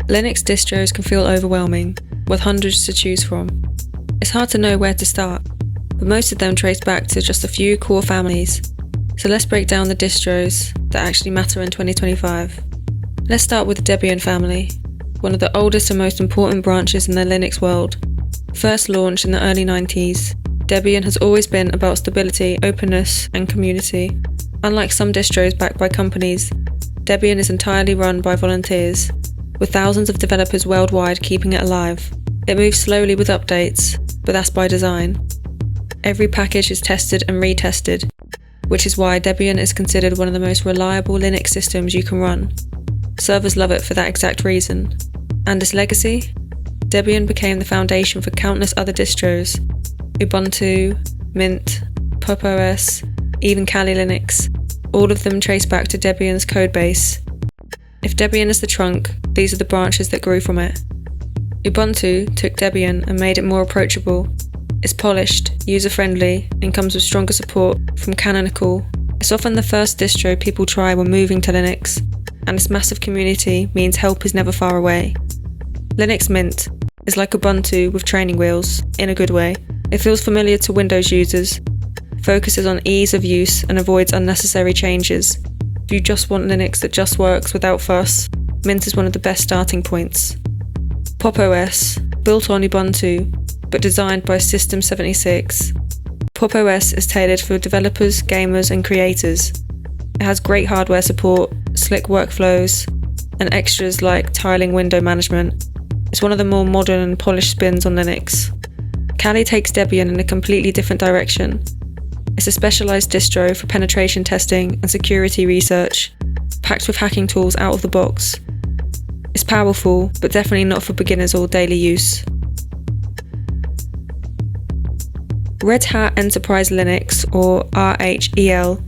Linux distros can feel overwhelming, with hundreds to choose from. It's hard to know where to start, but most of them trace back to just a few core families. So let's break down the distros that actually matter in 2025. Let's start with the Debian family, one of the oldest and most important branches in the Linux world. First launched in the early 90s, Debian has always been about stability, openness, and community. Unlike some distros backed by companies, Debian is entirely run by volunteers, with thousands of developers worldwide keeping it alive. It moves slowly with updates, but that's by design. Every package is tested and retested, which is why Debian is considered one of the most reliable Linux systems you can run. Servers love it for that exact reason. And its legacy? Debian became the foundation for countless other distros: Ubuntu, Mint, Pop! OS, even Kali Linux. All of them trace back to Debian's codebase. If Debian is the trunk, these are the branches that grew from it. Ubuntu took Debian and made it more approachable. It's polished, user-friendly, and comes with stronger support from Canonical. It's often the first distro people try when moving to Linux, and its massive community means help is never far away. Linux Mint is like Ubuntu with training wheels, in a good way. It feels familiar to Windows users, focuses on ease of use and avoids unnecessary changes. If you just want Linux that just works without fuss, Mint is one of the best starting points. Pop! OS, built on Ubuntu, but designed by System 76. Pop! OS is tailored for developers, gamers, and creators. It has great hardware support, slick workflows, and extras like tiling window management. It's one of the more modern and polished spins on Linux. Kali takes Debian in a completely different direction. It's a specialized distro for penetration testing and security research, packed with hacking tools out of the box. It's powerful, but definitely not for beginners or daily use. Red Hat Enterprise Linux, or RHEL,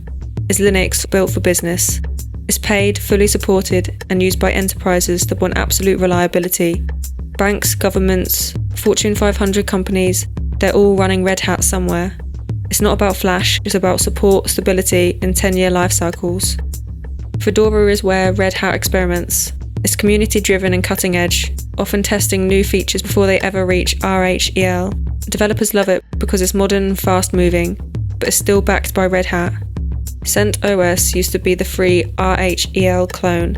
is Linux built for business. It's paid, fully supported, and used by enterprises that want absolute reliability. Banks, governments, Fortune 500 companies, they're all running Red Hat somewhere. It's not about flash, it's about support, stability, and 10-year life cycles. Fedora is where Red Hat experiments. It's community-driven and cutting-edge, often testing new features before they ever reach RHEL. Developers love it because it's modern and fast-moving, but it's still backed by Red Hat. CentOS used to be the free RHEL clone,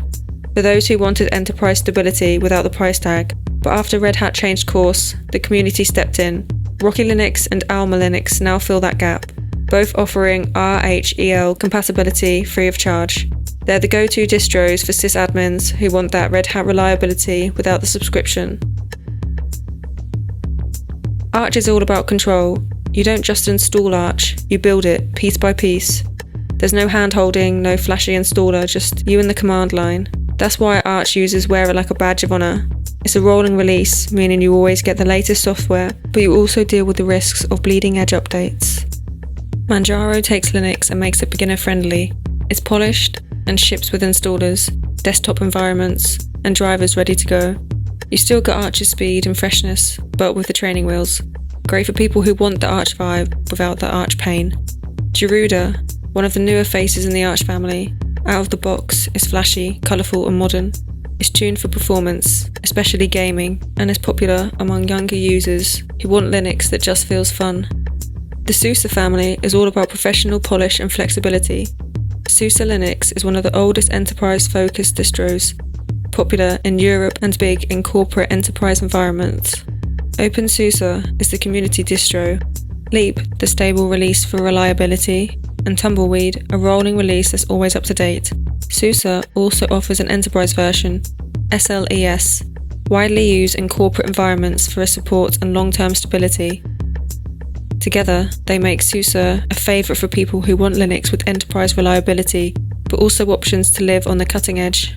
for those who wanted enterprise stability without the price tag. But after Red Hat changed course, the community stepped in. Rocky Linux and Alma Linux now fill that gap, both offering RHEL compatibility free of charge. They're the go-to distros for sysadmins who want that Red Hat reliability without the subscription. Arch is all about control. You don't just install Arch, you build it piece by piece. There's no hand-holding, no flashy installer, just you and the command line. That's why Arch users wear it like a badge of honour. It's a rolling release, meaning you always get the latest software, but you also deal with the risks of bleeding edge updates. Manjaro takes Linux and makes it beginner-friendly. It's polished and ships with installers, desktop environments, and drivers ready to go. You still get Arch's speed and freshness, but with the training wheels. Great for people who want the Arch vibe without the Arch pain. Garuda, one of the newer faces in the Arch family, out of the box, is flashy, colourful and modern. It's tuned for performance, especially gaming, and is popular among younger users who want Linux that just feels fun. The SUSE family is all about professional polish and flexibility. SUSE Linux is one of the oldest enterprise-focused distros, popular in Europe and big in corporate enterprise environments. OpenSUSE is the community distro, Leap, the stable release for reliability, and Tumbleweed, a rolling release that's always up to date. SUSE also offers an enterprise version, SLES, widely used in corporate environments for support and long-term stability. Together, they make SUSE a favourite for people who want Linux with enterprise reliability, but also options to live on the cutting edge.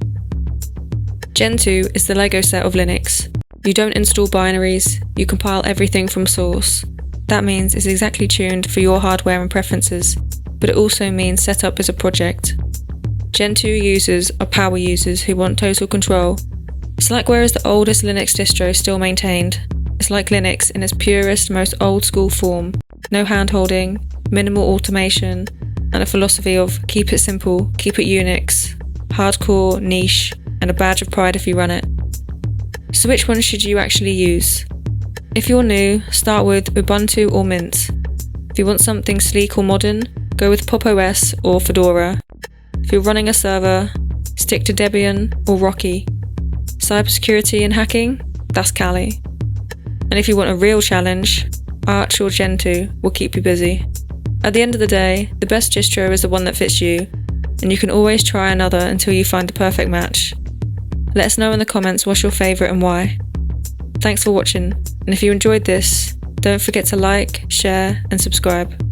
Gen 2 is the Lego set of Linux. You don't install binaries, you compile everything from source. That means it's exactly tuned for your hardware and preferences, but it also means setup is a project. Gen 2 users are power users who want total control. It's like whereas the oldest Linux distro is still maintained, it's like Linux in its purest, most old-school form. No hand-holding, minimal automation, and a philosophy of keep it simple, keep it Unix, hardcore, niche, and a badge of pride if you run it. So which one should you actually use? If you're new, start with Ubuntu or Mint. If you want something sleek or modern, go with Pop! OS or Fedora. If you're running a server, stick to Debian or Rocky. Cybersecurity and hacking? That's Kali. And if you want a real challenge, Arch or Gentoo will keep you busy. At the end of the day, the best distro is the one that fits you, and you can always try another until you find the perfect match. Let us know in the comments what's your favourite and why. Thanks for watching, and if you enjoyed this, don't forget to like, share and subscribe.